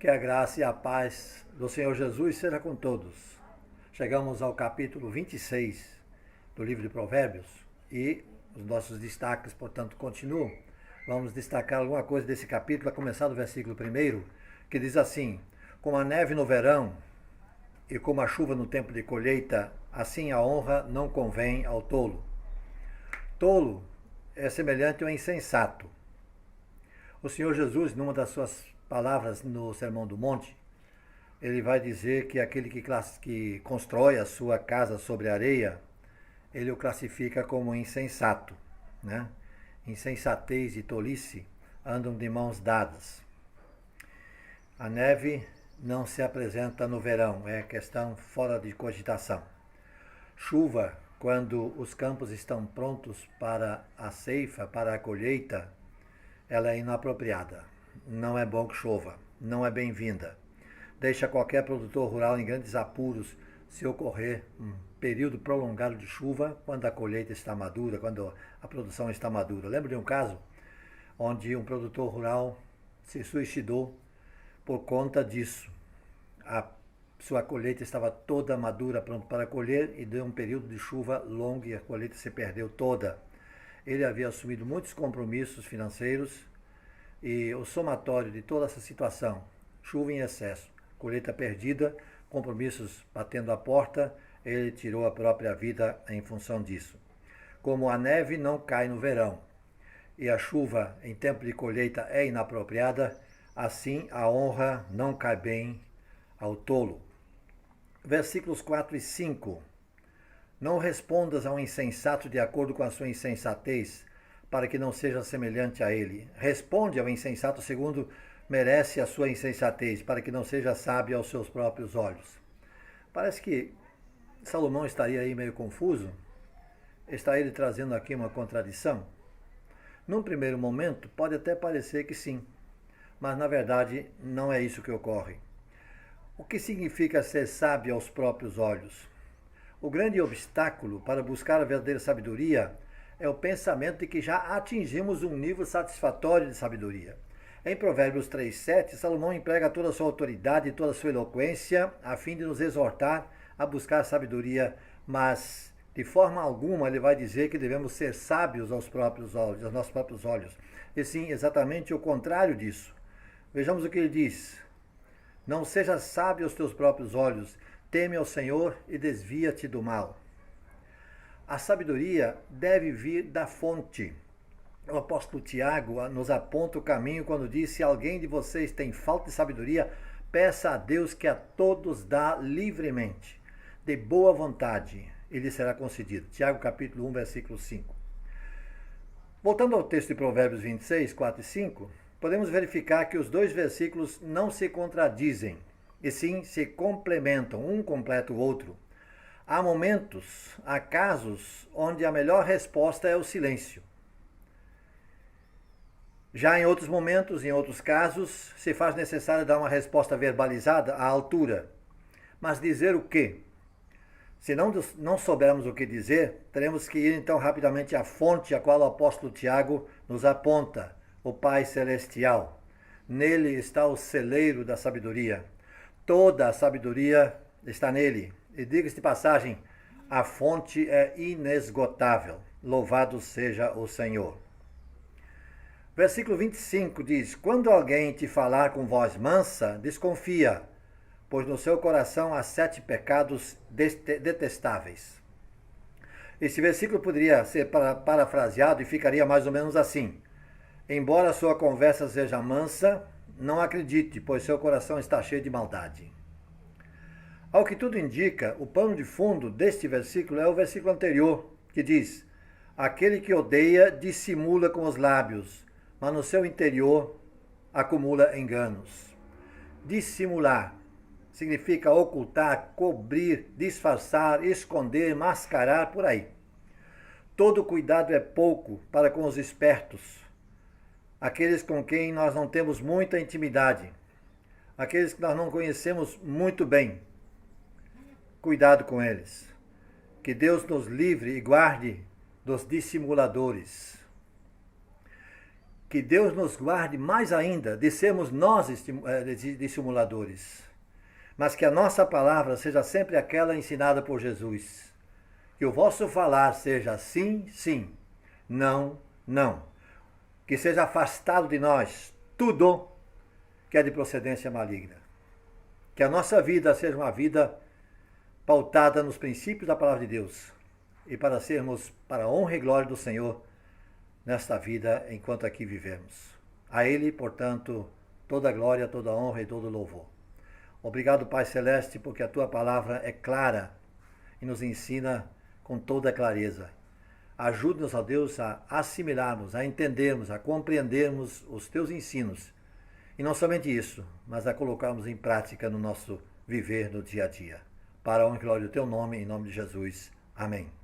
Que a graça e a paz do Senhor Jesus seja com todos. Chegamos ao capítulo 26 do livro de Provérbios e os nossos destaques, portanto, continuam. Vamos destacar alguma coisa desse capítulo, a começar do versículo 1, que diz assim: como a neve no verão e como a chuva no tempo de colheita, assim a honra não convém ao tolo. Tolo é semelhante ao insensato. O Senhor Jesus, numa das suas palavras no Sermão do Monte, ele vai dizer que aquele que constrói a sua casa sobre areia, ele o classifica como insensato, né? Insensatez e tolice andam de mãos dadas. A neve não se apresenta no verão, é questão fora de cogitação. Chuva, quando os campos estão prontos para a ceifa, para a colheita, ela é inapropriada. Não é bom que chova, não é bem-vinda. Deixa qualquer produtor rural em grandes apuros se ocorrer um período prolongado de chuva quando a colheita está madura, quando a produção está madura. Lembro de um caso onde um produtor rural se suicidou por conta disso. A sua colheita estava toda madura, pronta para colher, e deu um período de chuva longo e a colheita se perdeu toda. Ele havia assumido muitos compromissos financeiros e o somatório de toda essa situação, chuva em excesso, colheita perdida, compromissos batendo a porta, ele tirou a própria vida em função disso. Como a neve não cai no verão e a chuva em tempo de colheita é inapropriada, assim a honra não cai bem ao tolo. Versículos 4 e 5. Não respondas a um insensato de acordo com a sua insensatez, para que não seja semelhante a ele. Responde ao insensato segundo merece a sua insensatez, para que não seja sábio aos seus próprios olhos. Parece que Salomão estaria aí meio confuso. Está ele trazendo aqui uma contradição? Num primeiro momento, pode até parecer que sim, mas na verdade não é isso que ocorre. O que significa ser sábio aos próprios olhos? O grande obstáculo para buscar a verdadeira sabedoria é o pensamento de que já atingimos um nível satisfatório de sabedoria. Em Provérbios 3,7, Salomão emprega toda a sua autoridade e toda a sua eloquência a fim de nos exortar a buscar sabedoria, mas de forma alguma ele vai dizer que devemos ser sábios aos próprios olhos, aos nossos próprios olhos. E sim, exatamente o contrário disso. Vejamos o que ele diz: não sejas sábio aos teus próprios olhos, teme ao Senhor e desvia-te do mal. A sabedoria deve vir da fonte. O apóstolo Tiago nos aponta o caminho quando diz: se alguém de vocês tem falta de sabedoria, peça a Deus que a todos dá livremente, de boa vontade, e lhe será concedido. Tiago capítulo 1, versículo 5. Voltando ao texto de Provérbios 26, 4 e 5, podemos verificar que os dois versículos não se contradizem, e sim se complementam, um completa o outro. Há momentos, há casos, onde a melhor resposta é o silêncio. Já em outros momentos, em outros casos, se faz necessário dar uma resposta verbalizada à altura. Mas dizer o quê? Se não soubermos o que dizer, teremos que ir então rapidamente à fonte a qual o apóstolo Tiago nos aponta, o Pai Celestial. Nele está o celeiro da sabedoria. Toda a sabedoria está nele. E diga-se de passagem, a fonte é inesgotável. Louvado seja o Senhor. Versículo 25 diz: quando alguém te falar com voz mansa, desconfia, pois no seu coração há 7 pecados detestáveis. Esse versículo poderia ser parafraseado e ficaria mais ou menos assim: embora a sua conversa seja mansa, não acredite, pois seu coração está cheio de maldade. Ao que tudo indica, o pano de fundo deste versículo é o versículo anterior, que diz: aquele que odeia dissimula com os lábios, mas no seu interior acumula enganos. Dissimular significa ocultar, cobrir, disfarçar, esconder, mascarar, por aí. Todo cuidado é pouco para com os espertos, aqueles com quem nós não temos muita intimidade, aqueles que nós não conhecemos muito bem. Cuidado com eles. Que Deus nos livre e guarde dos dissimuladores. que Deus nos guarde mais ainda de sermos nós dissimuladores, mas que a nossa palavra seja sempre aquela ensinada por Jesus. Que o vosso falar seja sim, sim, não, não. Que seja afastado de nós tudo que é de procedência maligna. Que a nossa vida seja uma vida pautada nos princípios da palavra de Deus e para sermos para a honra e glória do Senhor nesta vida enquanto aqui vivemos. A Ele, portanto, toda a glória, toda a honra e todo o louvor. Obrigado, Pai Celeste, porque a Tua palavra é clara e nos ensina com toda a clareza. Ajude-nos, ó Deus, a assimilarmos, a entendermos, a compreendermos os Teus ensinos. E não somente isso, mas a colocarmos em prática no nosso viver no dia a dia. Para a honra e glória do Teu nome, em nome de Jesus. Amém.